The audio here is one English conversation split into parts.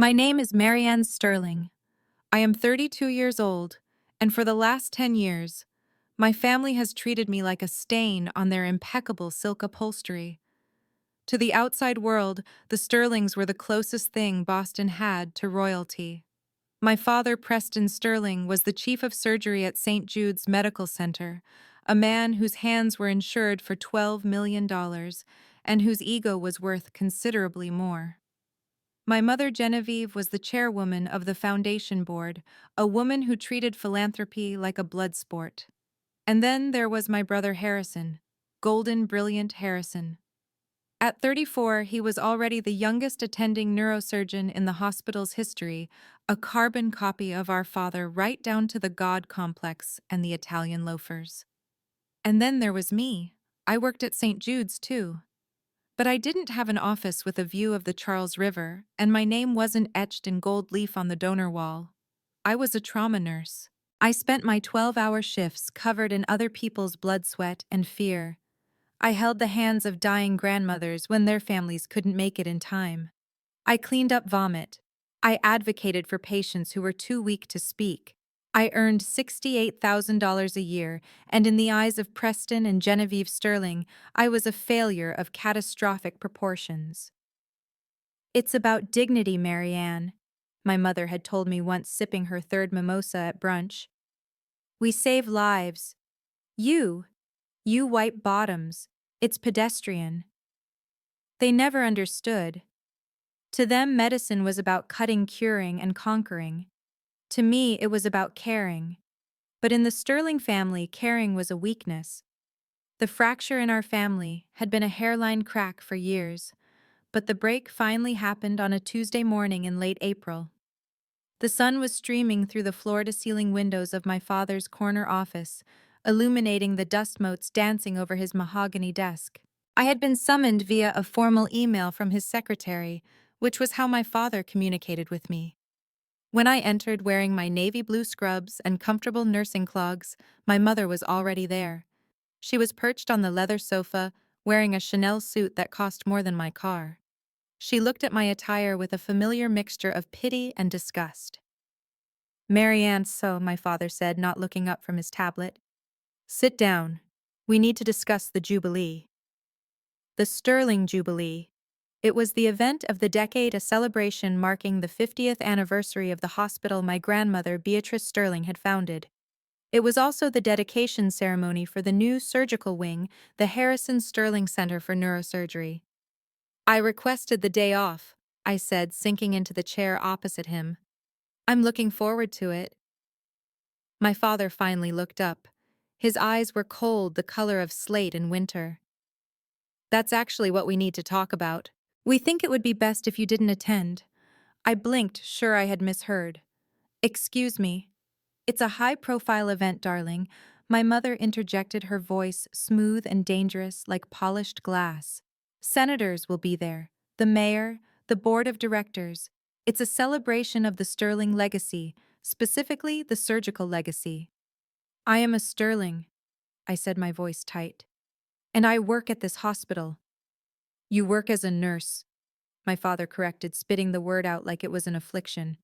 My name is Marianne Sterling. I am 32 years old, and for the last 10 years, my family has treated me like a stain on their impeccable silk upholstery. To the outside world, the Sterlings were the closest thing Boston had to royalty. My father, Preston Sterling, was the chief of surgery at St. Jude's Medical Center, a man whose hands were insured for $12 million and whose ego was worth considerably more. My mother, Genevieve, was the chairwoman of the foundation board, a woman who treated philanthropy like a blood sport. And then there was my brother Harrison, Golden Brilliant Harrison. At 34, he was already the youngest attending neurosurgeon in the hospital's history, a carbon copy of our father right down to the God complex and the Italian loafers. And then there was me. I worked at St. Jude's, too. But I didn't have an office with a view of the Charles River, and my name wasn't etched in gold leaf on the donor wall. I was a trauma nurse. I spent my 12-hour shifts covered in other people's blood, sweat, and fear. I held the hands of dying grandmothers when their families couldn't make it in time. I cleaned up vomit. I advocated for patients who were too weak to speak. I earned $68,000 a year, and in the eyes of Preston and Genevieve Sterling, I was a failure of catastrophic proportions. "It's about dignity, Marianne," my mother had told me once, sipping her third mimosa at brunch. "We save lives. You wipe bottoms. It's pedestrian." They never understood. To them, medicine was about cutting, curing, and conquering. To me, it was about caring. But in the Sterling family, caring was a weakness. The fracture in our family had been a hairline crack for years, but the break finally happened on a Tuesday morning in late April. The sun was streaming through the floor-to-ceiling windows of my father's corner office, illuminating the dust motes dancing over his mahogany desk. I had been summoned via a formal email from his secretary, which was how my father communicated with me. When I entered wearing my navy blue scrubs and comfortable nursing clogs, my mother was already there. She was perched on the leather sofa, wearing a Chanel suit that cost more than my car. She looked at my attire with a familiar mixture of pity and disgust. "Marianne, so," my father said, not looking up from his tablet. "Sit down. We need to discuss the Jubilee." The Sterling Jubilee. It was the event of the decade, a celebration marking the 50th anniversary of the hospital my grandmother, Beatrice Sterling, had founded. It was also the dedication ceremony for the new surgical wing, the Harrison Sterling Center for Neurosurgery. "I requested the day off," I said, sinking into the chair opposite him. "I'm looking forward to it." My father finally looked up. His eyes were cold, the color of slate in winter. "That's actually what we need to talk about. We think it would be best if you didn't attend." I blinked, sure I had misheard. "Excuse me. It's a high-profile event, darling," my mother interjected, her voice smooth and dangerous like polished glass. "Senators will be there, the mayor, the board of directors. It's a celebration of the Sterling legacy, specifically the surgical legacy." "I am a Sterling," I said, my voice tight. "And I work at this hospital." "You work as a nurse," my father corrected, spitting the word out like it was an affliction.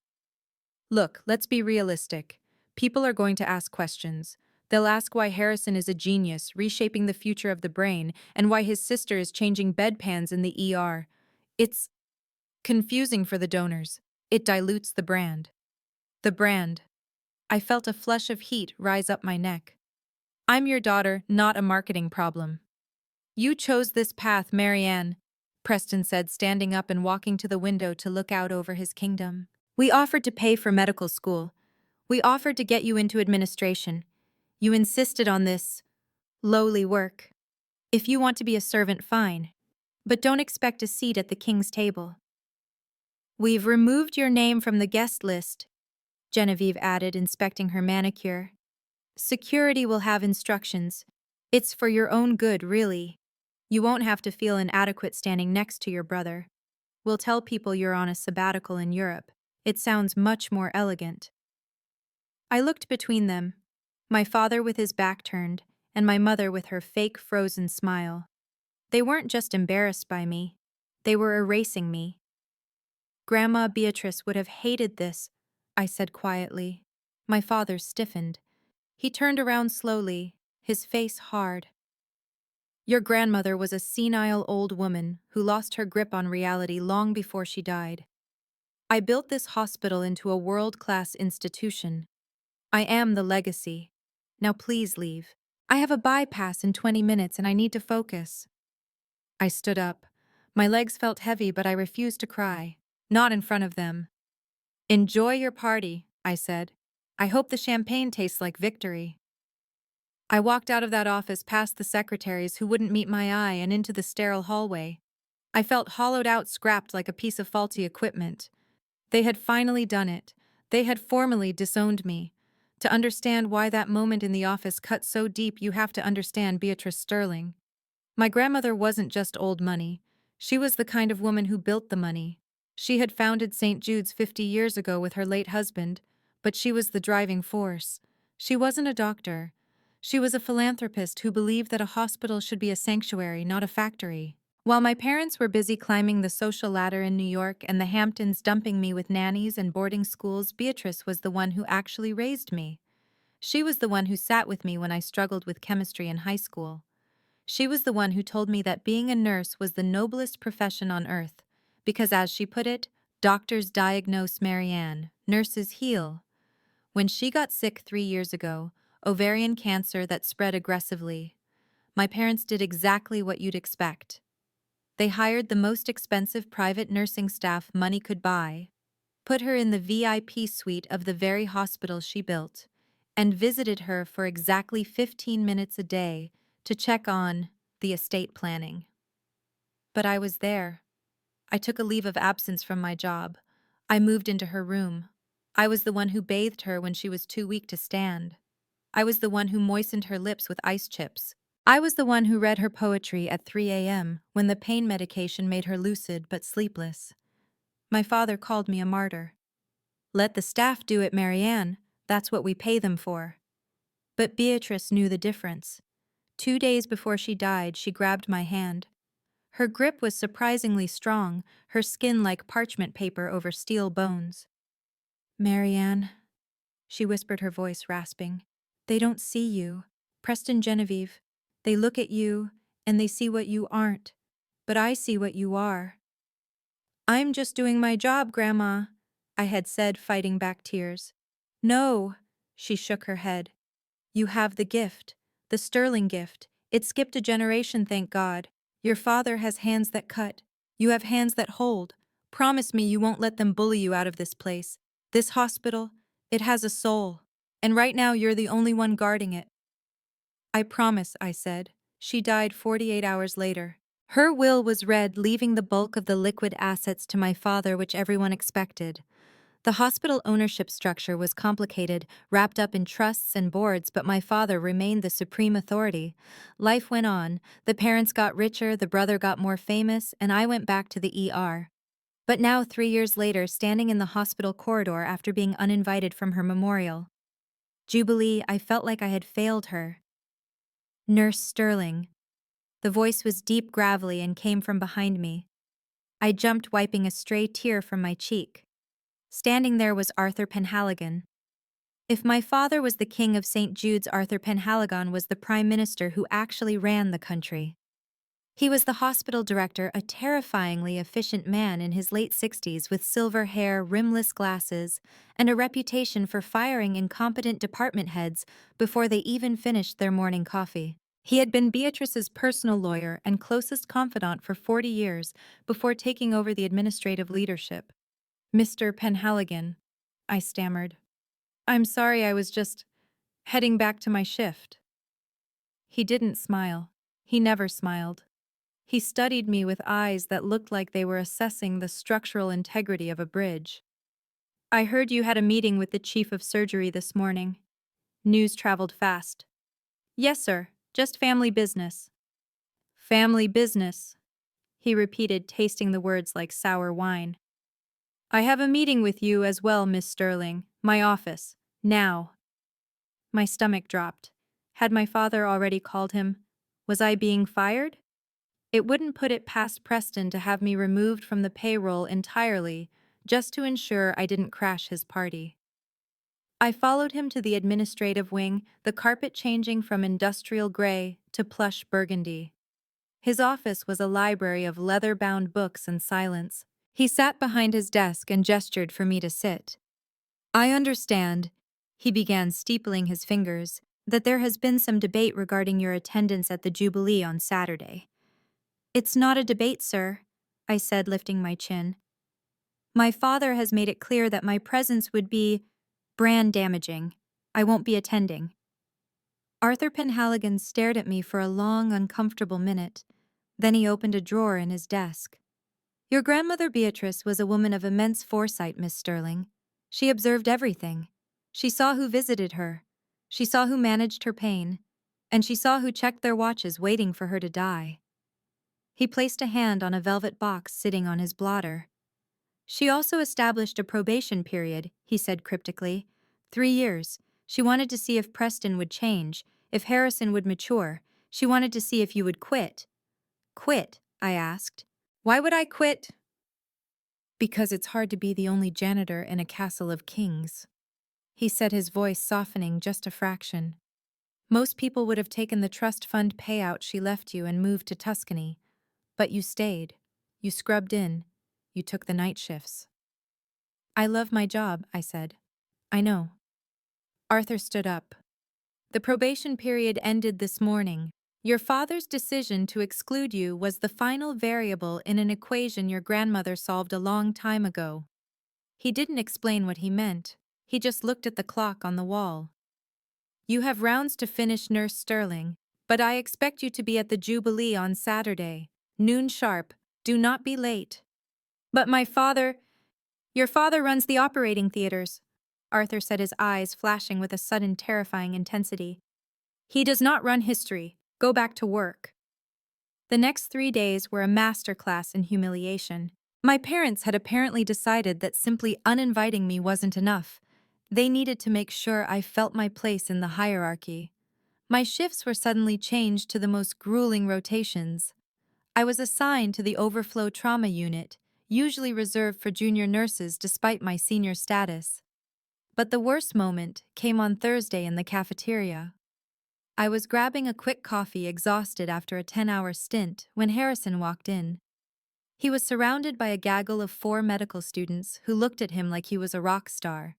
"Look, let's be realistic. People are going to ask questions. They'll ask why Harrison is a genius, reshaping the future of the brain, and why his sister is changing bedpans in the ER. It's confusing for the donors. It dilutes the brand." The brand. I felt a flush of heat rise up my neck. "I'm your daughter, not a marketing problem." "You chose this path, Marianne," Preston said, standing up and walking to the window to look out over his kingdom. "We offered to pay for medical school. We offered to get you into administration. You insisted on this lowly work. If you want to be a servant, fine. But don't expect a seat at the king's table." "We've removed your name from the guest list," Genevieve added, inspecting her manicure. "Security will have instructions. It's for your own good, really. You won't have to feel inadequate standing next to your brother. We'll tell people you're on a sabbatical in Europe. It sounds much more elegant." I looked between them, my father with his back turned, and my mother with her fake frozen smile. They weren't just embarrassed by me. They were erasing me. Grandma Beatrice would have hated this, I said quietly. My father stiffened. He turned around slowly, his face hard. Your grandmother was a senile old woman who lost her grip on reality long before she died. I built this hospital into a world-class institution. I am the legacy. Now please leave. I have a bypass in 20 minutes and I need to focus. I stood up. My legs felt heavy, but I refused to cry. Not in front of them. Enjoy your party, I said. I hope the champagne tastes like victory. I walked out of that office past the secretaries who wouldn't meet my eye and into the sterile hallway. I felt hollowed out, scrapped like a piece of faulty equipment. They had finally done it. They had formally disowned me. To understand why that moment in the office cut so deep, you have to understand Beatrice Sterling. My grandmother wasn't just old money. She was the kind of woman who built the money. She had founded St. Jude's 50 years ago with her late husband, but she was the driving force. She wasn't a doctor. She was a philanthropist who believed that a hospital should be a sanctuary, not a factory. While my parents were busy climbing the social ladder in New York and the Hamptons dumping me with nannies and boarding schools, Beatrice was the one who actually raised me. She was the one who sat with me when I struggled with chemistry in high school. She was the one who told me that being a nurse was the noblest profession on earth, because as she put it, doctors diagnose Marianne, nurses heal. When she got sick 3 years ago, ovarian cancer that spread aggressively, my parents did exactly what you'd expect. They hired the most expensive private nursing staff money could buy, put her in the VIP suite of the very hospital she built, and visited her for exactly 15 minutes a day to check on the estate planning. But I was there. I took a leave of absence from my job. I moved into her room. I was the one who bathed her when she was too weak to stand. I was the one who moistened her lips with ice chips. I was the one who read her poetry at 3 a.m. when the pain medication made her lucid but sleepless. My father called me a martyr. Let the staff do it, Marianne. That's what we pay them for. But Beatrice knew the difference. 2 days before she died, she grabbed my hand. Her grip was surprisingly strong, her skin like parchment paper over steel bones. Marianne, she whispered, her voice rasping. They don't see you. Preston Genevieve. They look at you, and they see what you aren't. But I see what you are. I'm just doing my job, Grandma, I had said, fighting back tears. No, she shook her head. You have the gift, the Sterling gift. It skipped a generation, thank God. Your father has hands that cut. You have hands that hold. Promise me you won't let them bully you out of this place. This hospital, it has a soul. And right now you're the only one guarding it. I promise, I said. She died 48 hours later. Her will was read, leaving the bulk of the liquid assets to my father, which everyone expected. The hospital ownership structure was complicated, wrapped up in trusts and boards, but my father remained the supreme authority. Life went on. The parents got richer, the brother got more famous, and I went back to the ER. But now, 3 years later, standing in the hospital corridor after being uninvited from her memorial. Jubilee, I felt like I had failed her. Nurse Sterling. The voice was deep, gravelly, and came from behind me. I jumped, wiping a stray tear from my cheek. Standing there was Arthur Penhaligon. If my father was the king of St. Jude's, Arthur Penhaligon was the prime minister who actually ran the country. He was the hospital director, a terrifyingly efficient man in his late 60s with silver hair, rimless glasses, and a reputation for firing incompetent department heads before they even finished their morning coffee. He had been Beatrice's personal lawyer and closest confidant for 40 years before taking over the administrative leadership. Mr. Penhaligon, I stammered. I'm sorry, I was just heading back to my shift. He didn't smile. He never smiled. He studied me with eyes that looked like they were assessing the structural integrity of a bridge. I heard you had a meeting with the chief of surgery this morning. News traveled fast. Yes, sir, just family business. Family business, he repeated, tasting the words like sour wine. I have a meeting with you as well, Miss Sterling. My office. Now. My stomach dropped. Had my father already called him? Was I being fired? It wouldn't put it past Preston to have me removed from the payroll entirely, just to ensure I didn't crash his party. I followed him to the administrative wing, the carpet changing from industrial gray to plush burgundy. His office was a library of leather-bound books and silence. He sat behind his desk and gestured for me to sit. "I understand," he began, steepling his fingers, "that there has been some debate regarding your attendance at the Jubilee on Saturday." "It's not a debate, sir," I said, lifting my chin. "My father has made it clear that my presence would be brand damaging. I won't be attending." Arthur Penhaligon stared at me for a long, uncomfortable minute. Then he opened a drawer in his desk. "Your grandmother Beatrice was a woman of immense foresight, Miss Sterling. She observed everything. She saw who visited her. She saw who managed her pain. And she saw who checked their watches waiting for her to die." He placed a hand on a velvet box sitting on his blotter. "She also established a probation period," he said cryptically. 3 years. She wanted to see if Preston would change, if Harrison would mature. She wanted to see if you would quit." "Quit?" I asked. "Why would I quit?" "Because it's hard to be the only janitor in a castle of kings," he said, his voice softening just a fraction. "Most people would have taken the trust fund payout she left you and moved to Tuscany. But you stayed. You scrubbed in. You took the night shifts." "I love my job," I said. "I know." Arthur stood up. "The probation period ended this morning. Your father's decision to exclude you was the final variable in an equation your grandmother solved a long time ago." He didn't explain what he meant. He just looked at the clock on the wall. "You have rounds to finish, Nurse Sterling, but I expect you to be at the Jubilee on Saturday. Noon sharp. Do not be late." "But my father—" "Your father runs the operating theaters," Arthur said, his eyes flashing with a sudden terrifying intensity. "He does not run history. Go back to work." The next 3 days were a masterclass in humiliation. My parents had apparently decided that simply uninviting me wasn't enough. They needed to make sure I felt my place in the hierarchy. My shifts were suddenly changed to the most grueling rotations. I was assigned to the overflow trauma unit, usually reserved for junior nurses despite my senior status. But the worst moment came on Thursday in the cafeteria. I was grabbing a quick coffee, exhausted after a 10-hour stint, when Harrison walked in. He was surrounded by a gaggle of 4 medical students who looked at him like he was a rock star.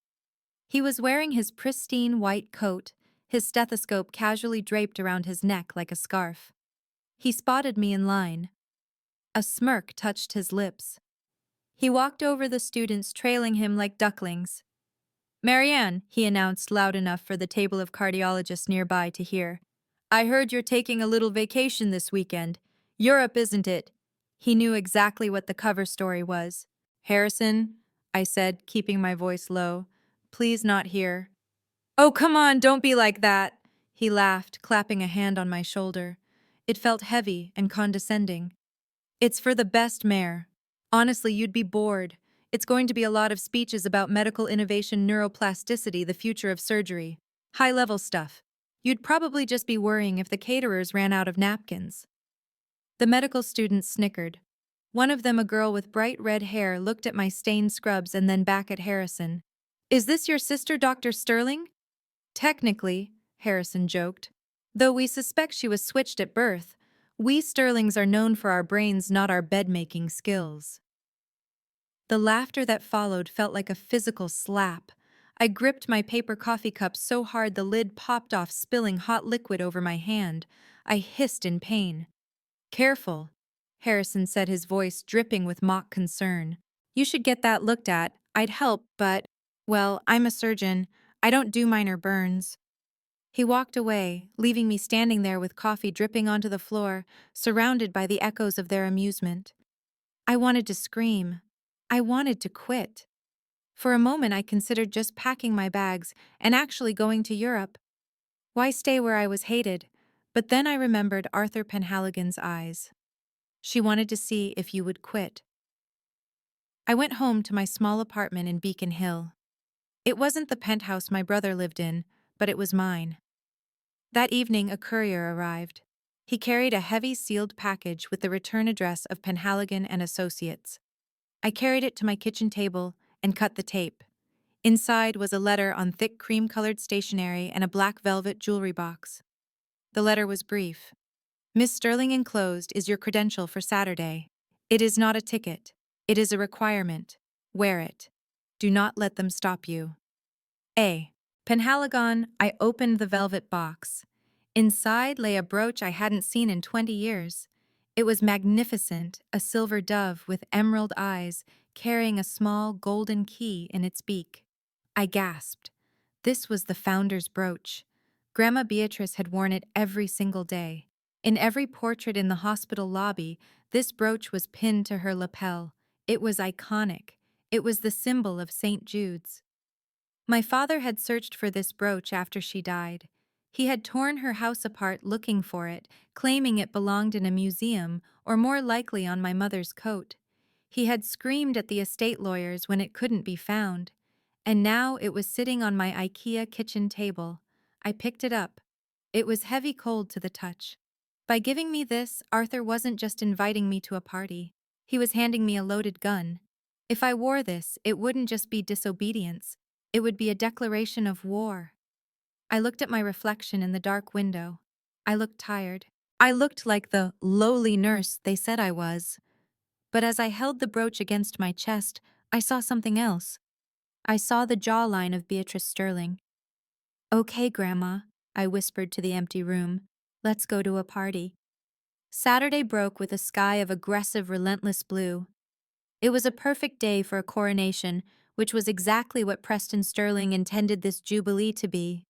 He was wearing his pristine white coat, his stethoscope casually draped around his neck like a scarf. He spotted me in line. A smirk touched his lips. He walked over the students, trailing him like ducklings. "Marianne," he announced loud enough for the table of cardiologists nearby to hear. "I heard you're taking a little vacation this weekend. Europe, isn't it?" He knew exactly what the cover story was. "Harrison," I said, keeping my voice low, "please not here." "Oh, come on, don't be like that," he laughed, clapping a hand on my shoulder. It felt heavy and condescending. "It's for the best mare. Honestly, you'd be bored. It's going to be a lot of speeches about medical innovation, neuroplasticity, the future of surgery. High-level stuff. You'd probably just be worrying if the caterers ran out of napkins." The medical students snickered. One of them, a girl with bright red hair, looked at my stained scrubs and then back at Harrison. "Is this your sister, Dr. Sterling?" "Technically," Harrison joked. "Though we suspect she was switched at birth. We Sterlings are known for our brains, not our bed-making skills." The laughter that followed felt like a physical slap. I gripped my paper coffee cup so hard the lid popped off, spilling hot liquid over my hand. I hissed in pain. "Careful," Harrison said, his voice dripping with mock concern. "You should get that looked at. I'd help, but, well, I'm a surgeon. I don't do minor burns." He walked away, leaving me standing there with coffee dripping onto the floor, surrounded by the echoes of their amusement. I wanted to scream. I wanted to quit. For a moment I considered just packing my bags and actually going to Europe. Why stay where I was hated? But then I remembered Arthur Penhaligon's eyes. She wanted to see if you would quit. I went home to my small apartment in Beacon Hill. It wasn't the penthouse my brother lived in, but it was mine. That evening a courier arrived. He carried a heavy sealed package with the return address of Penhaligon and Associates. I carried it to my kitchen table and cut the tape. Inside was a letter on thick cream-colored stationery and a black velvet jewelry box. The letter was brief. Miss Sterling enclosed is your credential for Saturday. It is not a ticket. It is a requirement. Wear it. Do not let them stop you. A. Penhaligon, I opened the velvet box. Inside lay a brooch I hadn't seen in 20 years. It was magnificent, a silver dove with emerald eyes, carrying a small golden key in its beak. I gasped. This was the founder's brooch. Grandma Beatrice had worn it every single day. In every portrait in the hospital lobby, this brooch was pinned to her lapel. It was iconic. It was the symbol of St. Jude's. My father had searched for this brooch after she died. He had torn her house apart looking for it, claiming it belonged in a museum, or more likely on my mother's coat. He had screamed at the estate lawyers when it couldn't be found. And now it was sitting on my IKEA kitchen table. I picked it up. It was heavy cold to the touch. By giving me this, Arthur wasn't just inviting me to a party. He was handing me a loaded gun. If I wore this, it wouldn't just be disobedience. It would be a declaration of war. I looked at my reflection in the dark window. I looked tired. I looked like the lowly nurse they said I was. But as I held the brooch against my chest, I saw something else. I saw the jawline of Beatrice Sterling. "Okay, Grandma," I whispered to the empty room. "Let's go to a party." Saturday broke with a sky of aggressive, relentless blue. It was a perfect day for a coronation, which was exactly what Preston Sterling intended this jubilee to be.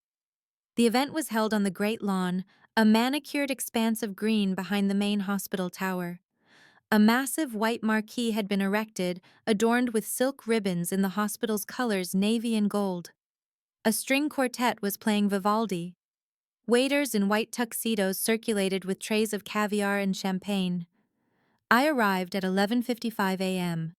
The event was held on the Great Lawn, a manicured expanse of green behind the main hospital tower. A massive white marquee had been erected, adorned with silk ribbons in the hospital's colors, navy and gold. A string quartet was playing Vivaldi. Waiters in white tuxedos circulated with trays of caviar and champagne. I arrived at 11:55 a.m.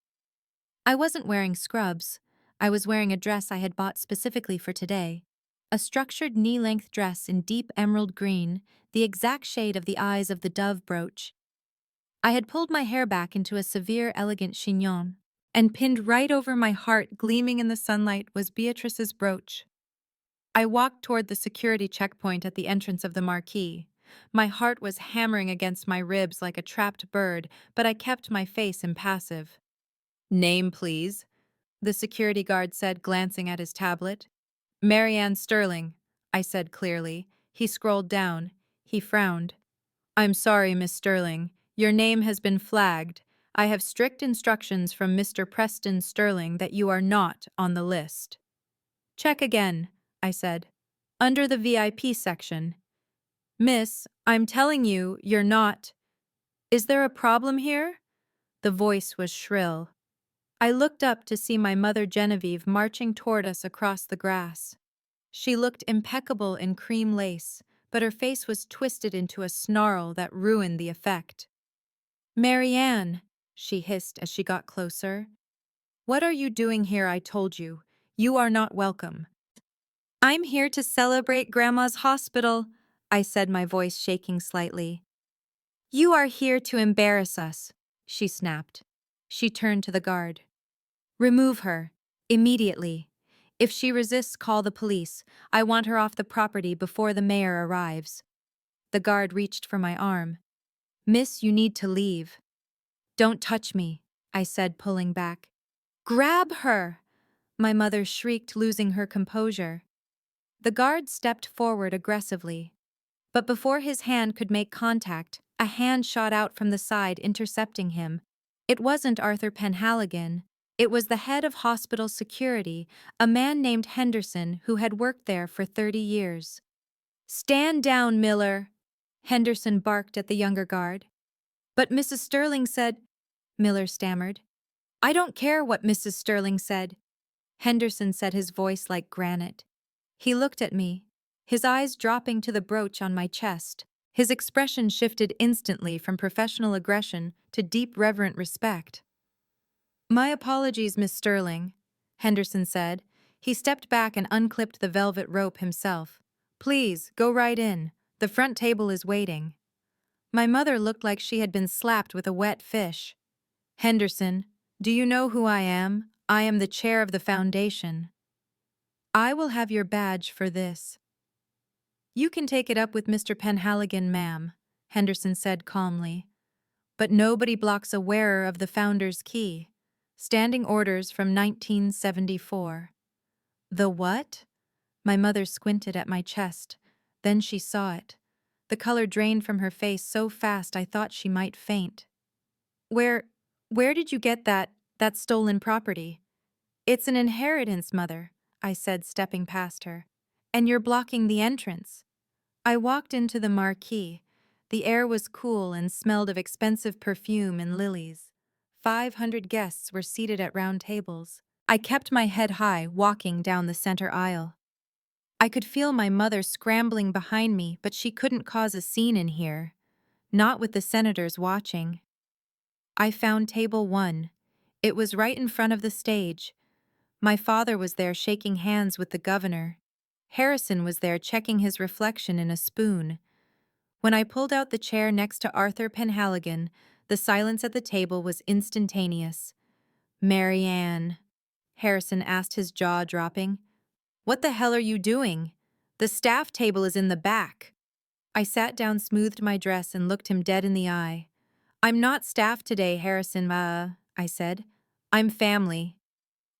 I wasn't wearing scrubs. I was wearing a dress I had bought specifically for today. A structured knee-length dress in deep emerald green, the exact shade of the eyes of the dove brooch. I had pulled my hair back into a severe, elegant chignon, and pinned right over my heart, gleaming in the sunlight, was Beatrice's brooch. I walked toward the security checkpoint at the entrance of the marquee. My heart was hammering against my ribs like a trapped bird, but I kept my face impassive. "Name, please," the security guard said, glancing at his tablet. "Marianne Sterling," I said clearly. He scrolled down. He frowned. "I'm sorry, Miss Sterling. Your name has been flagged. I have strict instructions from Mr. Preston Sterling that you are not on the list." "Check again," I said. "Under the VIP section." "Miss, I'm telling you, you're not. Is there a problem here?" The voice was shrill. I looked up to see my mother Genevieve marching toward us across the grass. She looked impeccable in cream lace, but her face was twisted into a snarl that ruined the effect. "Marianne," she hissed as she got closer. "What are you doing here? I told you. You are not welcome." "I'm here to celebrate Grandma's hospital," I said, my voice shaking slightly. "You are here to embarrass us," she snapped. She turned to the guard. "Remove her. Immediately. If she resists, call the police. I want her off the property before the mayor arrives." The guard reached for my arm. "Miss, you need to leave." "Don't touch me," I said, pulling back. "Grab her!" my mother shrieked, losing her composure. The guard stepped forward aggressively. But before his hand could make contact, a hand shot out from the side, intercepting him. It wasn't Arthur Penhaligon. It was the head of hospital security, a man named Henderson who had worked there for 30 years. "Stand down, Miller," Henderson barked at the younger guard. "But Mrs. Sterling said," Miller stammered. "I don't care what Mrs. Sterling said," Henderson said, his voice like granite. He looked at me, his eyes dropping to the brooch on my chest. His expression shifted instantly from professional aggression to deep, reverent respect. "My apologies, Miss Sterling," Henderson said. He stepped back and unclipped the velvet rope himself. "Please, go right in. The front table is waiting." My mother looked like she had been slapped with a wet fish. "Henderson, do you know who I am? I am the chair of the foundation. I will have your badge for this. You can take it up with Mr. Penhaligon, ma'am, Henderson said calmly. But nobody blocks a wearer of the founder's key. Standing orders from 1974. The what? My mother squinted at my chest. Then she saw it. The color drained from her face so fast I thought she might faint. Where did you get that stolen property? It's an inheritance, Mother, I said, stepping past her. And you're blocking the entrance. I walked into the marquee. The air was cool and smelled of expensive perfume and lilies. 500 guests were seated at round tables. I kept my head high, walking down the center aisle. I could feel my mother scrambling behind me, but she couldn't cause a scene in here. Not with the senators watching. I found table 1. It was right in front of the stage. My father was there shaking hands with the governor. Harrison was there checking his reflection in a spoon. When I pulled out the chair next to Arthur Penhaligon, the silence at the table was instantaneous. "Mary Ann," Harrison asked, his jaw dropping. "What the hell are you doing? The staff table is in the back." I sat down, smoothed my dress, and looked him dead in the eye. "I'm not staff today, Harrison, I said. "I'm family."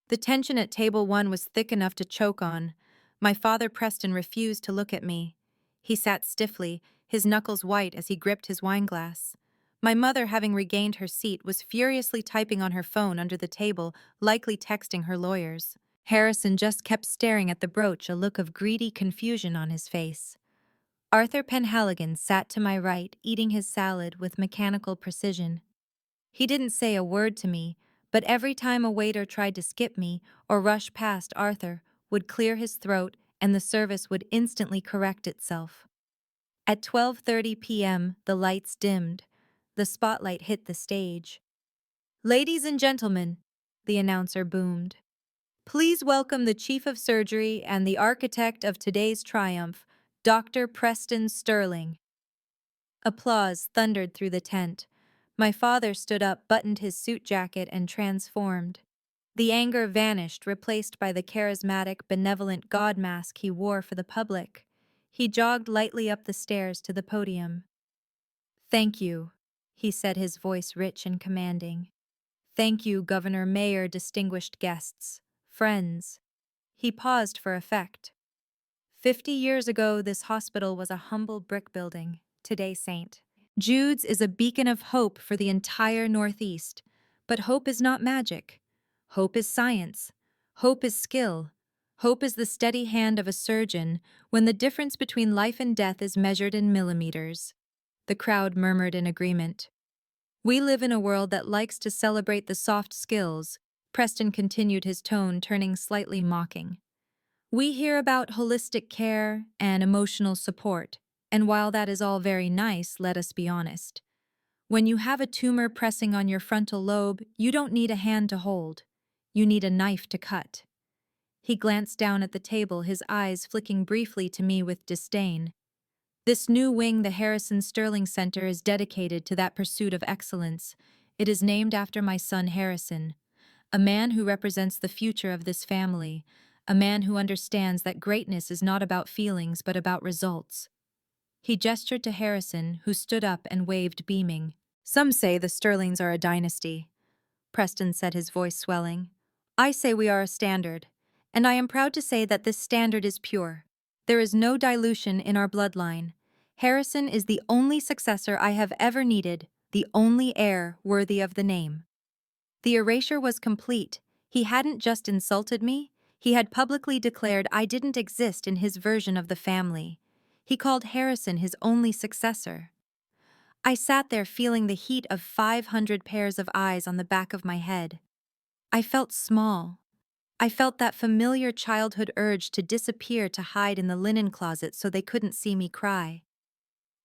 The tension at table 1 was thick enough to choke on. My father Preston refused to look at me. He sat stiffly, his knuckles white as he gripped his wineglass. My mother, having regained her seat, was furiously typing on her phone under the table, likely texting her lawyers. Harrison just kept staring at the brooch, a look of greedy confusion on his face. Arthur Penhaligon sat to my right, eating his salad with mechanical precision. He didn't say a word to me, but every time a waiter tried to skip me or rush past, Arthur would clear his throat and the service would instantly correct itself. At 12:30 p.m., the lights dimmed. The spotlight hit the stage. "Ladies and gentlemen," the announcer boomed, "please welcome the Chief of Surgery and the architect of today's triumph, Dr. Preston Sterling." Applause thundered through the tent. My father stood up, buttoned his suit jacket, and transformed. The anger vanished, replaced by the charismatic, benevolent god mask he wore for the public. He jogged lightly up the stairs to the podium. "Thank you," he said, his voice rich and commanding. "Thank you, Governor, Mayor, distinguished guests, friends." He paused for effect. 50 years ago, this hospital was a humble brick building. Today, St. Jude's is a beacon of hope for the entire Northeast. But hope is not magic. Hope is science. Hope is skill. Hope is the steady hand of a surgeon when the difference between life and death is measured in millimeters. The crowd murmured in agreement. "We live in a world that likes to celebrate the soft skills," Preston continued, his tone turning slightly mocking. "We hear about holistic care and emotional support, and while that is all very nice, let us be honest. When you have a tumor pressing on your frontal lobe, you don't need a hand to hold. You need a knife to cut." He glanced down at the table, his eyes flicking briefly to me with disdain. "This new wing, the Harrison Sterling Center, is dedicated to that pursuit of excellence. It is named after my son Harrison, a man who represents the future of this family, a man who understands that greatness is not about feelings but about results." He gestured to Harrison, who stood up and waved, beaming. "Some say the Sterlings are a dynasty," Preston said, his voice swelling. "I say we are a standard, and I am proud to say that this standard is pure. There is no dilution in our bloodline. Harrison is the only successor I have ever needed, the only heir worthy of the name." The erasure was complete. He hadn't just insulted me, he had publicly declared I didn't exist in his version of the family. He called Harrison his only successor. I sat there feeling the heat of 500 pairs of eyes on the back of my head. I felt small. I felt that familiar childhood urge to disappear, to hide in the linen closet so they couldn't see me cry.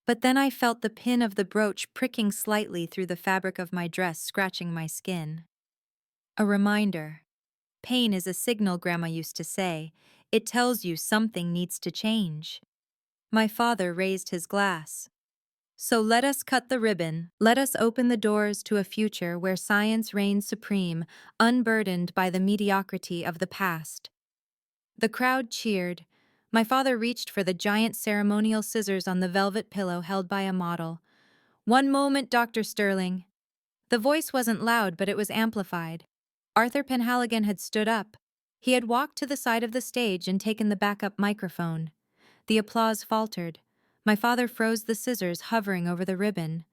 But then I felt the pin of the brooch pricking slightly through the fabric of my dress, scratching my skin. A reminder. Pain is a signal, Grandma used to say. It tells you something needs to change. My father raised his glass. So let us cut the ribbon. Let us open the doors to a future where science reigns supreme, unburdened by the mediocrity of the past. The crowd cheered. My father reached for the giant ceremonial scissors on the velvet pillow held by a model. "One moment, Dr. Sterling." The voice wasn't loud, but it was amplified. Arthur Penhaligon had stood up. He had walked to the side of the stage and taken the backup microphone. The applause faltered. My father froze the scissors hovering over the ribbon.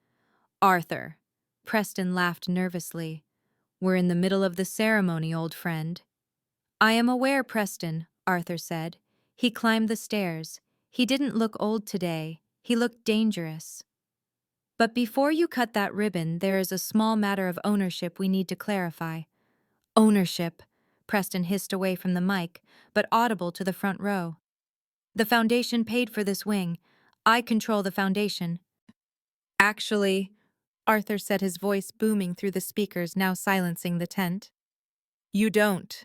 "Arthur." Preston laughed nervously. "We're in the middle of the ceremony, old friend." "I am aware, Preston," Arthur said. He climbed the stairs. He didn't look old today. He looked dangerous. "But before you cut that ribbon, there is a small matter of ownership we need to clarify." "Ownership," Preston hissed away from the mic, but audible to the front row. "The foundation paid for this wing. I control the foundation." "Actually," Arthur said, his voice booming through the speakers now silencing the tent, "you don't."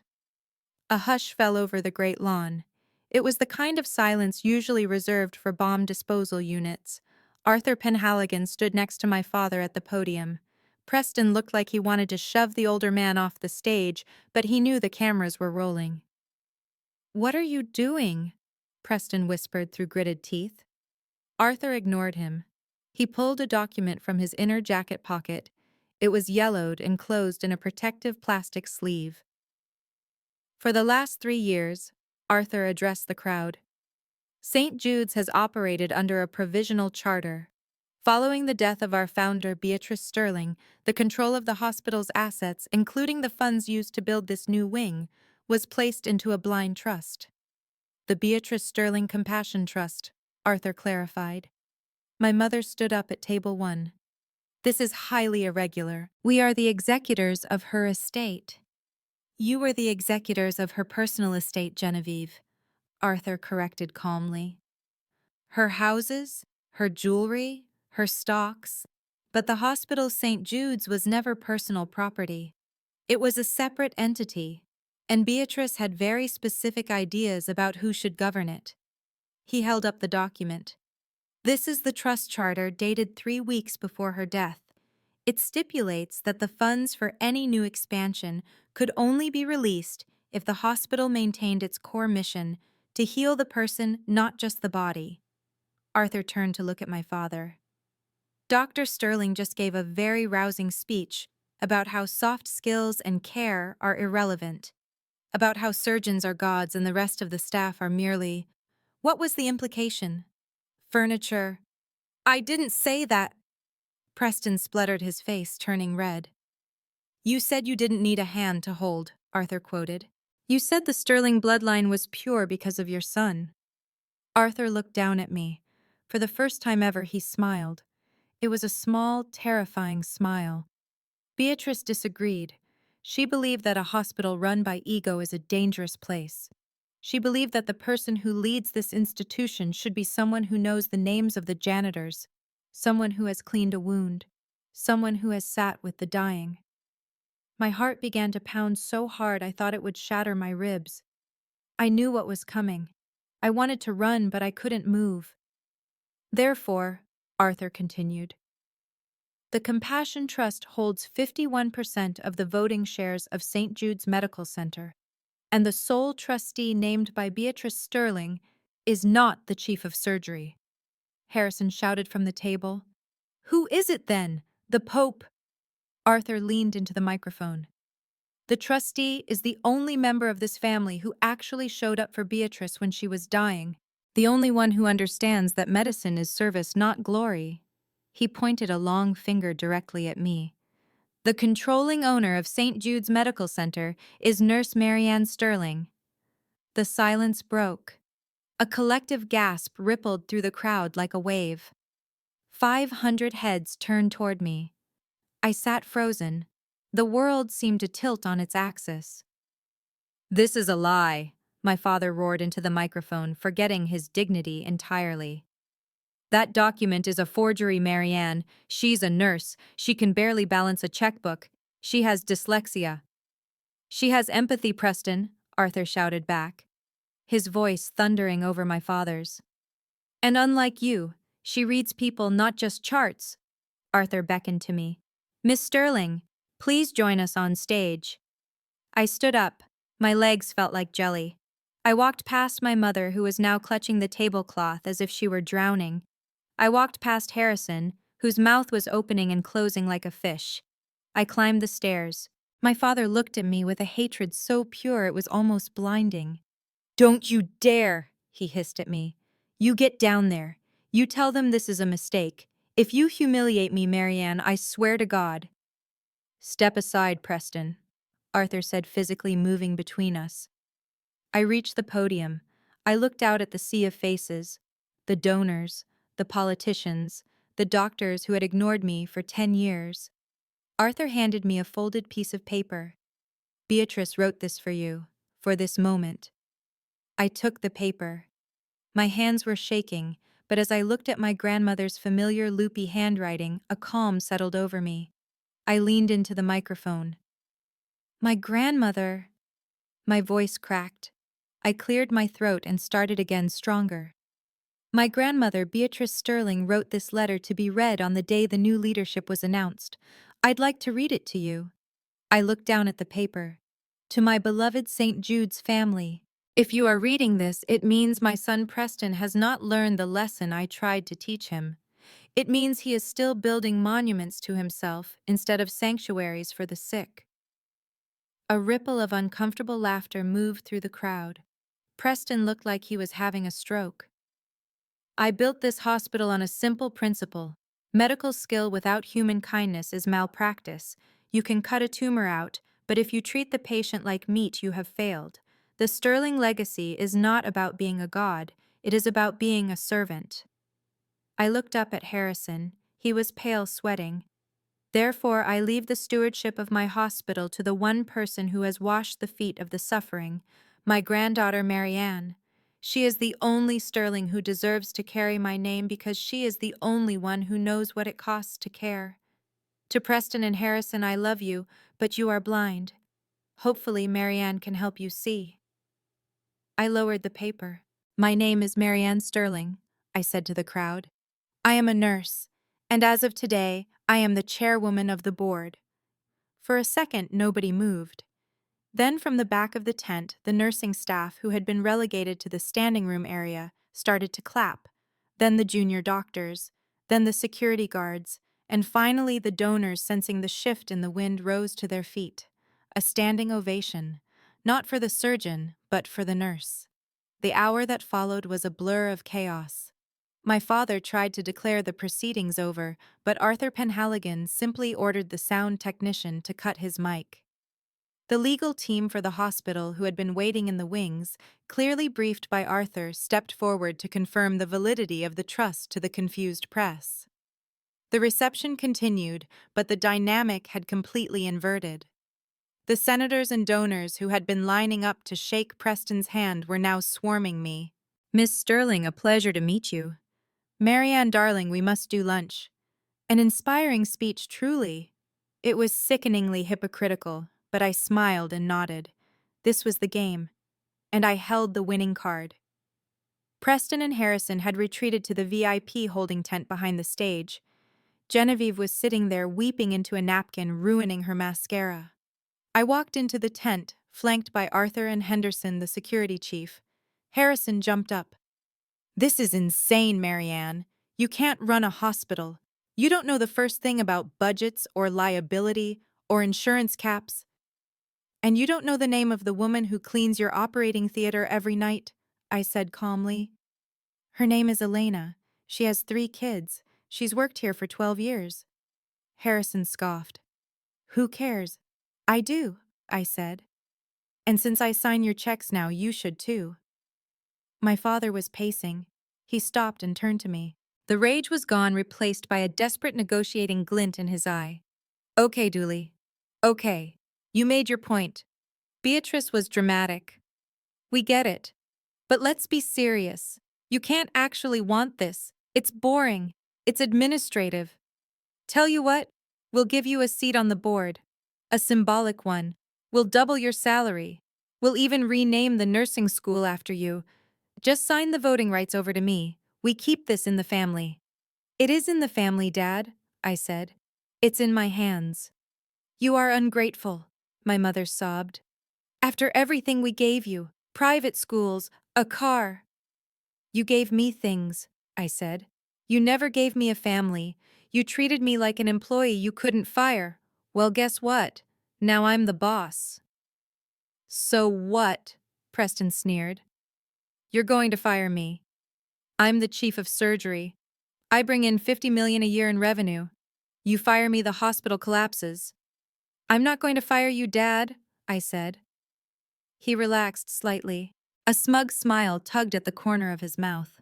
A hush fell over the great lawn. It was the kind of silence usually reserved for bomb disposal units. Arthur Penhaligon stood next to my father at the podium. Preston looked like he wanted to shove the older man off the stage, but he knew the cameras were rolling. "What are you doing?" Preston whispered through gritted teeth. Arthur ignored him. He pulled a document from his inner jacket pocket. It was yellowed and closed in a protective plastic sleeve. "For the last 3 years," Arthur addressed the crowd, "St. Jude's has operated under a provisional charter. Following the death of our founder, Beatrice Sterling, the control of the hospital's assets, including the funds used to build this new wing, was placed into a blind trust." "The Beatrice Sterling Compassion Trust," Arthur clarified. My mother stood up at table 1. "This is highly irregular. We are the executors of her estate." "You were the executors of her personal estate, Genevieve," Arthur corrected calmly. "Her houses, her jewelry, her stocks, but the hospital St. Jude's was never personal property. It was a separate entity, and Beatrice had very specific ideas about who should govern it." He held up the document. "This is the trust charter dated 3 weeks before her death. It stipulates that the funds for any new expansion could only be released if the hospital maintained its core mission to heal the person, not just the body." Arthur turned to look at my father. "Dr. Sterling just gave a very rousing speech about how soft skills and care are irrelevant, about how surgeons are gods and the rest of the staff are merely— What was the implication? Furniture. I didn't say that." Preston spluttered, his face turning red. "You said you didn't need a hand to hold," Arthur quoted. "You said the Sterling bloodline was pure because of your son." Arthur looked down at me. For the first time ever, he smiled. It was a small, terrifying smile. Beatrice disagreed. She believed that a hospital run by ego is a dangerous place. She believed that the person who leads this institution should be someone who knows the names of the janitors, someone who has cleaned a wound, someone who has sat with the dying. My heart began to pound so hard I thought it would shatter my ribs. I knew what was coming. I wanted to run, but I couldn't move. "Therefore," Arthur continued, "the Compassion Trust holds 51% of the voting shares of St. Jude's Medical Center, and the sole trustee named by Beatrice Sterling is not the chief of surgery." Harrison shouted from the table. "Who is it then? The Pope?" Arthur leaned into the microphone. "The trustee is the only member of this family who actually showed up for Beatrice when she was dying, the only one who understands that medicine is service, not glory." He pointed a long finger directly at me. "The controlling owner of St. Jude's Medical Center is Nurse Marianne Sterling." The silence broke. A collective gasp rippled through the crowd like a wave. 500 heads turned toward me. I sat frozen. The world seemed to tilt on its axis. "This is a lie," my father roared into the microphone, forgetting his dignity entirely. "That document is a forgery, Marianne. She's a nurse. She can barely balance a checkbook. She has dyslexia." "She has empathy, Preston," Arthur shouted back, his voice thundering over my father's. "And unlike you, She reads people, not just charts. Arthur beckoned to me. Miss Sterling, please join us on stage. I stood up. My legs felt like jelly. I walked past my mother, who was now clutching the tablecloth as if she were drowning. I walked past Harrison, whose mouth was opening and closing like a fish. I climbed the stairs. My father looked at me with a hatred so pure it was almost blinding. Don't you dare, he hissed at me. You get down there. You tell them this is a mistake. If you humiliate me, Marianne, I swear to God. Step aside, Preston, Arthur said, physically moving between us. I reached the podium. I looked out at the sea of faces, the donors, the politicians, the doctors who had ignored me for 10 years. Arthur handed me a folded piece of paper. Beatrice wrote this for you, for this moment. I took the paper. My hands were shaking, but as I looked at my grandmother's familiar loopy handwriting, a calm settled over me. I leaned into the microphone. My grandmother. My voice cracked. I cleared my throat and started again stronger. My grandmother, Beatrice Sterling, wrote this letter to be read on the day the new leadership was announced. I'd like to read it to you. I looked down at the paper. To my beloved St. Jude's family. If you are reading this, it means my son Preston has not learned the lesson I tried to teach him. It means he is still building monuments to himself instead of sanctuaries for the sick. A ripple of uncomfortable laughter moved through the crowd. Preston looked like he was having a stroke. I built this hospital on a simple principle. Medical skill without human kindness is malpractice. You can cut a tumor out, but if you treat the patient like meat, you have failed. The Sterling legacy is not about being a god, it is about being a servant. I looked up at Harrison. He was pale, sweating. Therefore, I leave the stewardship of my hospital to the one person who has washed the feet of the suffering, my granddaughter Marianne. She is the only Sterling who deserves to carry my name because she is the only one who knows what it costs to care. To Preston and Harrison, I love you, but you are blind. Hopefully, Marianne can help you see. I lowered the paper. My name is Marianne Sterling, I said to the crowd. I am a nurse, and as of today, I am the chairwoman of the board. For a second, nobody moved. Then from the back of the tent, the nursing staff, who had been relegated to the standing room area, started to clap. Then the junior doctors, then the security guards, and finally the donors, sensing the shift in the wind, rose to their feet. A standing ovation, not for the surgeon, but for the nurse. The hour that followed was a blur of chaos. My father tried to declare the proceedings over, but Arthur Penhaligon simply ordered the sound technician to cut his mic. The legal team for the hospital, who had been waiting in the wings, clearly briefed by Arthur, stepped forward to confirm the validity of the trust to the confused press. The reception continued, but the dynamic had completely inverted. The senators and donors who had been lining up to shake Preston's hand were now swarming me. Miss Sterling, a pleasure to meet you. Marianne, darling, we must do lunch. An inspiring speech, truly. It was sickeningly hypocritical, but I smiled and nodded. This was the game, and I held the winning card. Preston and Harrison had retreated to the VIP holding tent behind the stage. Genevieve was sitting there weeping into a napkin, ruining her mascara. I walked into the tent, flanked by Arthur and Henderson, the security chief. Harrison jumped up. This is insane, Marianne. You can't run a hospital. You don't know the first thing about budgets or liability or insurance caps. And you don't know the name of the woman who cleans your operating theater every night, I said calmly. Her name is Elena. She has 3 kids. She's worked here for 12 years. Harrison scoffed. Who cares? I do, I said. And since I sign your checks now, you should too. My father was pacing. He stopped and turned to me. The rage was gone, replaced by a desperate negotiating glint in his eye. Okay, Dooley. Okay. You made your point. Beatrice was dramatic. We get it. But let's be serious. You can't actually want this. It's boring. It's administrative. Tell you what, we'll give you a seat on the board. A symbolic one. We'll double your salary. We'll even rename the nursing school after you. Just sign the voting rights over to me. We keep this in the family. It is in the family, Dad, I said. It's in my hands. You are ungrateful, my mother sobbed. After everything we gave you, private schools, a car. You gave me things, I said. You never gave me a family. You treated me like an employee you couldn't fire. Well, guess what? Now I'm the boss. So what? Preston sneered. You're going to fire me. I'm the chief of surgery. I bring in 50 million a year in revenue. You fire me, the hospital collapses. I'm not going to fire you, Dad, I said. He relaxed slightly. A smug smile tugged at the corner of his mouth.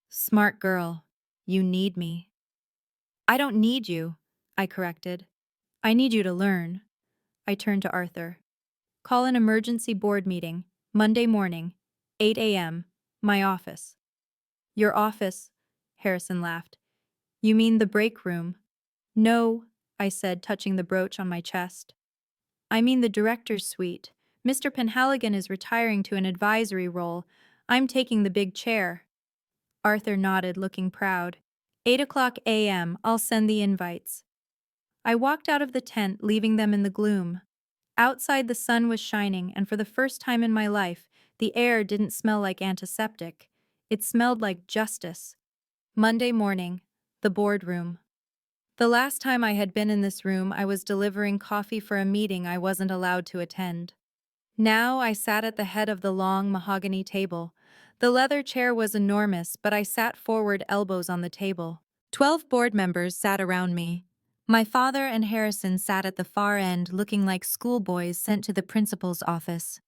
Smart girl. You need me. I don't need you, I corrected. I need you to learn. I turned to Arthur. Call an emergency board meeting, Monday morning, 8 a.m., my office. Your office, Harrison laughed. You mean the break room? No, I said, touching the brooch on my chest. I mean the director's suite. Mr. Penhaligon is retiring to an advisory role. I'm taking the big chair. Arthur nodded, looking proud. 8 a.m., I'll send the invites. I walked out of the tent, leaving them in the gloom. Outside the sun was shining, and for the first time in my life, the air didn't smell like antiseptic. It smelled like justice. Monday morning, the boardroom. The last time I had been in this room, I was delivering coffee for a meeting I wasn't allowed to attend. Now I sat at the head of the long mahogany table. The leather chair was enormous, but I sat forward, elbows on the table. 12 board members sat around me. My father and Harrison sat at the far end, looking like schoolboys sent to the principal's office.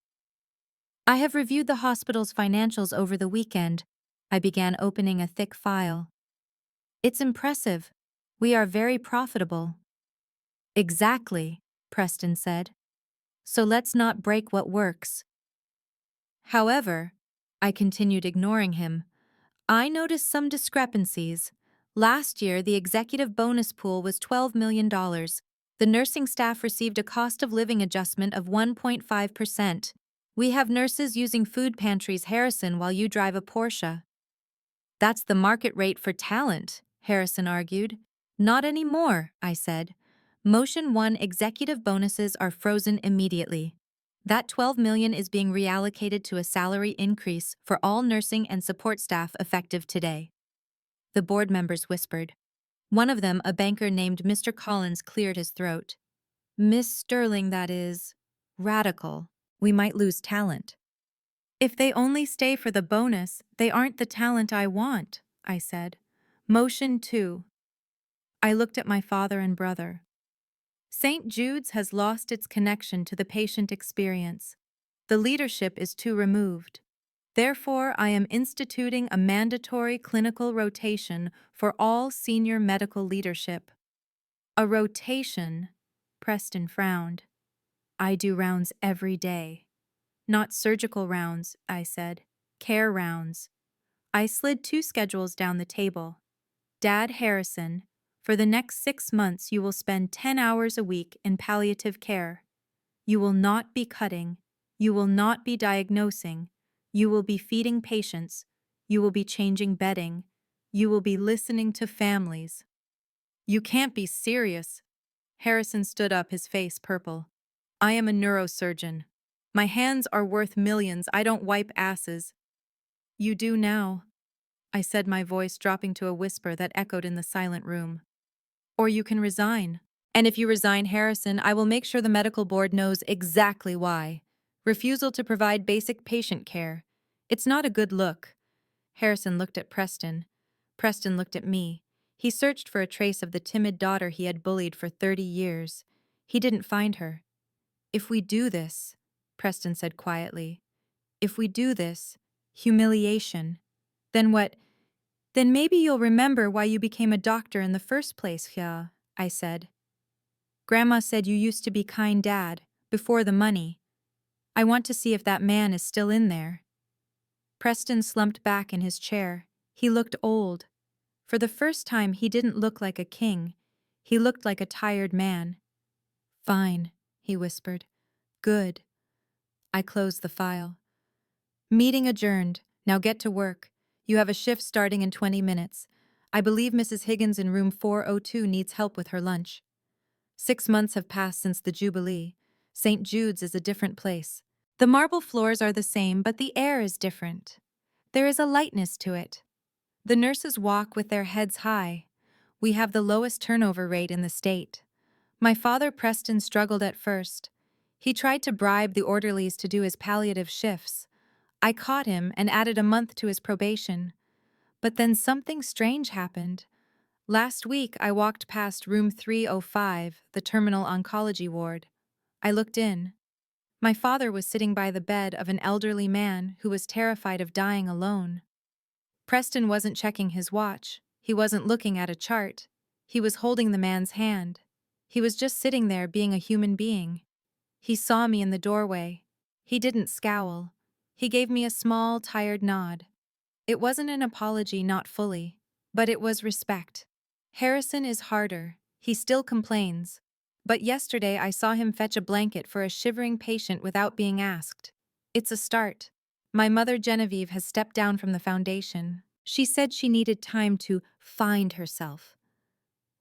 I have reviewed the hospital's financials over the weekend. I began opening a thick file. It's impressive. We are very profitable. Exactly, Preston said. So let's not break what works. However, I continued, ignoring him, I noticed some discrepancies. Last year, the executive bonus pool was $12 million. The nursing staff received a cost of living adjustment of 1.5%. We have nurses using food pantries, Harrison, while you drive a Porsche. That's the market rate for talent, Harrison argued. Not anymore, I said. Motion 1 executive bonuses are frozen immediately. That $12 million is being reallocated to a salary increase for all nursing and support staff effective today. The board members whispered. One of them, a banker named Mr. Collins, cleared his throat. Miss Sterling, that is radical. We might lose talent. If they only stay for the bonus, they aren't the talent I want, I said. Motion 2. I looked at my father and brother. St. Jude's has lost its connection to the patient experience. The leadership is too removed. Therefore, I am instituting a mandatory clinical rotation for all senior medical leadership. A rotation, Preston frowned. I do rounds every day. Not surgical rounds, I said. Care rounds. I slid 2 schedules down the table. Dad Harrison, for the next 6 months you will spend 10 hours a week in palliative care. You will not be cutting. You will not be diagnosing. You will be feeding patients. You will be changing bedding. You will be listening to families. You can't be serious. Harrison stood up, his face purple. I am a neurosurgeon. My hands are worth millions. I don't wipe asses. You do now, I said, my voice dropping to a whisper that echoed in the silent room. Or you can resign. And if you resign, Harrison, I will make sure the medical board knows exactly why. Refusal to provide basic patient care. It's not a good look. Harrison looked at Preston. Preston looked at me. He searched for a trace of the timid daughter he had bullied for 30 years. He didn't find her. If we do this, Preston said quietly, if we do this, humiliation, then what? Then maybe you'll remember why you became a doctor in the first place, yeah, I said. Grandma said you used to be kind, Dad, before the money. I want to see if that man is still in there. Preston slumped back in his chair. He looked old. For the first time, he didn't look like a king. He looked like a tired man. Fine, he whispered. Good. I closed the file. Meeting adjourned. Now get to work. You have a shift starting in 20 minutes. I believe Mrs. Higgins in room 402 needs help with her lunch. 6 months have passed since the Jubilee. St. Jude's is a different place. The marble floors are the same, but the air is different. There is a lightness to it. The nurses walk with their heads high. We have the lowest turnover rate in the state. My father, Preston, struggled at first. He tried to bribe the orderlies to do his palliative shifts. I caught him and added a month to his probation. But then something strange happened. Last week, I walked past room 305, the terminal oncology ward. I looked in. My father was sitting by the bed of an elderly man who was terrified of dying alone. Preston wasn't checking his watch. He wasn't looking at a chart. He was holding the man's hand. He was just sitting there being a human being. He saw me in the doorway. He didn't scowl. He gave me a small, tired nod. It wasn't an apology, not fully, but it was respect. Harrison is harder. He still complains. But yesterday I saw him fetch a blanket for a shivering patient without being asked. It's a start. My mother, Genevieve, has stepped down from the foundation. She said she needed time to find herself.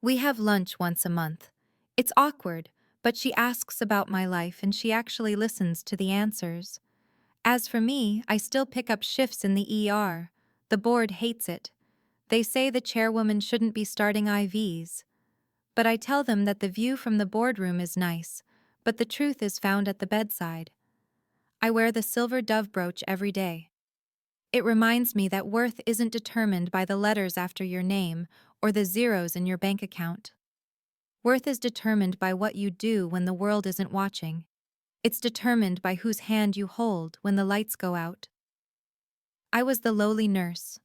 We have lunch once a month. It's awkward, but she asks about my life and she actually listens to the answers. As for me, I still pick up shifts in the ER. The board hates it. They say the chairwoman shouldn't be starting IVs. But I tell them that the view from the boardroom is nice, but the truth is found at the bedside. I wear the silver dove brooch every day. It reminds me that worth isn't determined by the letters after your name or the zeros in your bank account. Worth is determined by what you do when the world isn't watching. It's determined by whose hand you hold when the lights go out. I was the lowly nurse,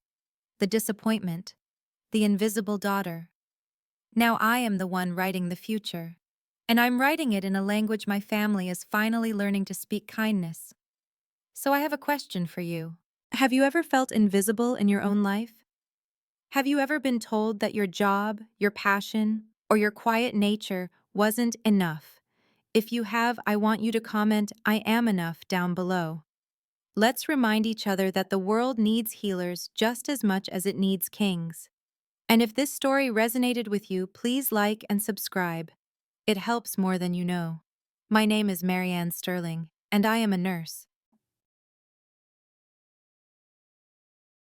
the disappointment, the invisible daughter. Now I am the one writing the future. And I'm writing it in a language my family is finally learning to speak kindness. So I have a question for you. Have you ever felt invisible in your own life? Have you ever been told that your job, your passion, or your quiet nature wasn't enough? If you have, I want you to comment, "I am enough," down below. Let's remind each other that the world needs healers just as much as it needs kings. And if this story resonated with you, please like and subscribe. It helps more than you know. My name is Marianne Sterling, and I am a nurse.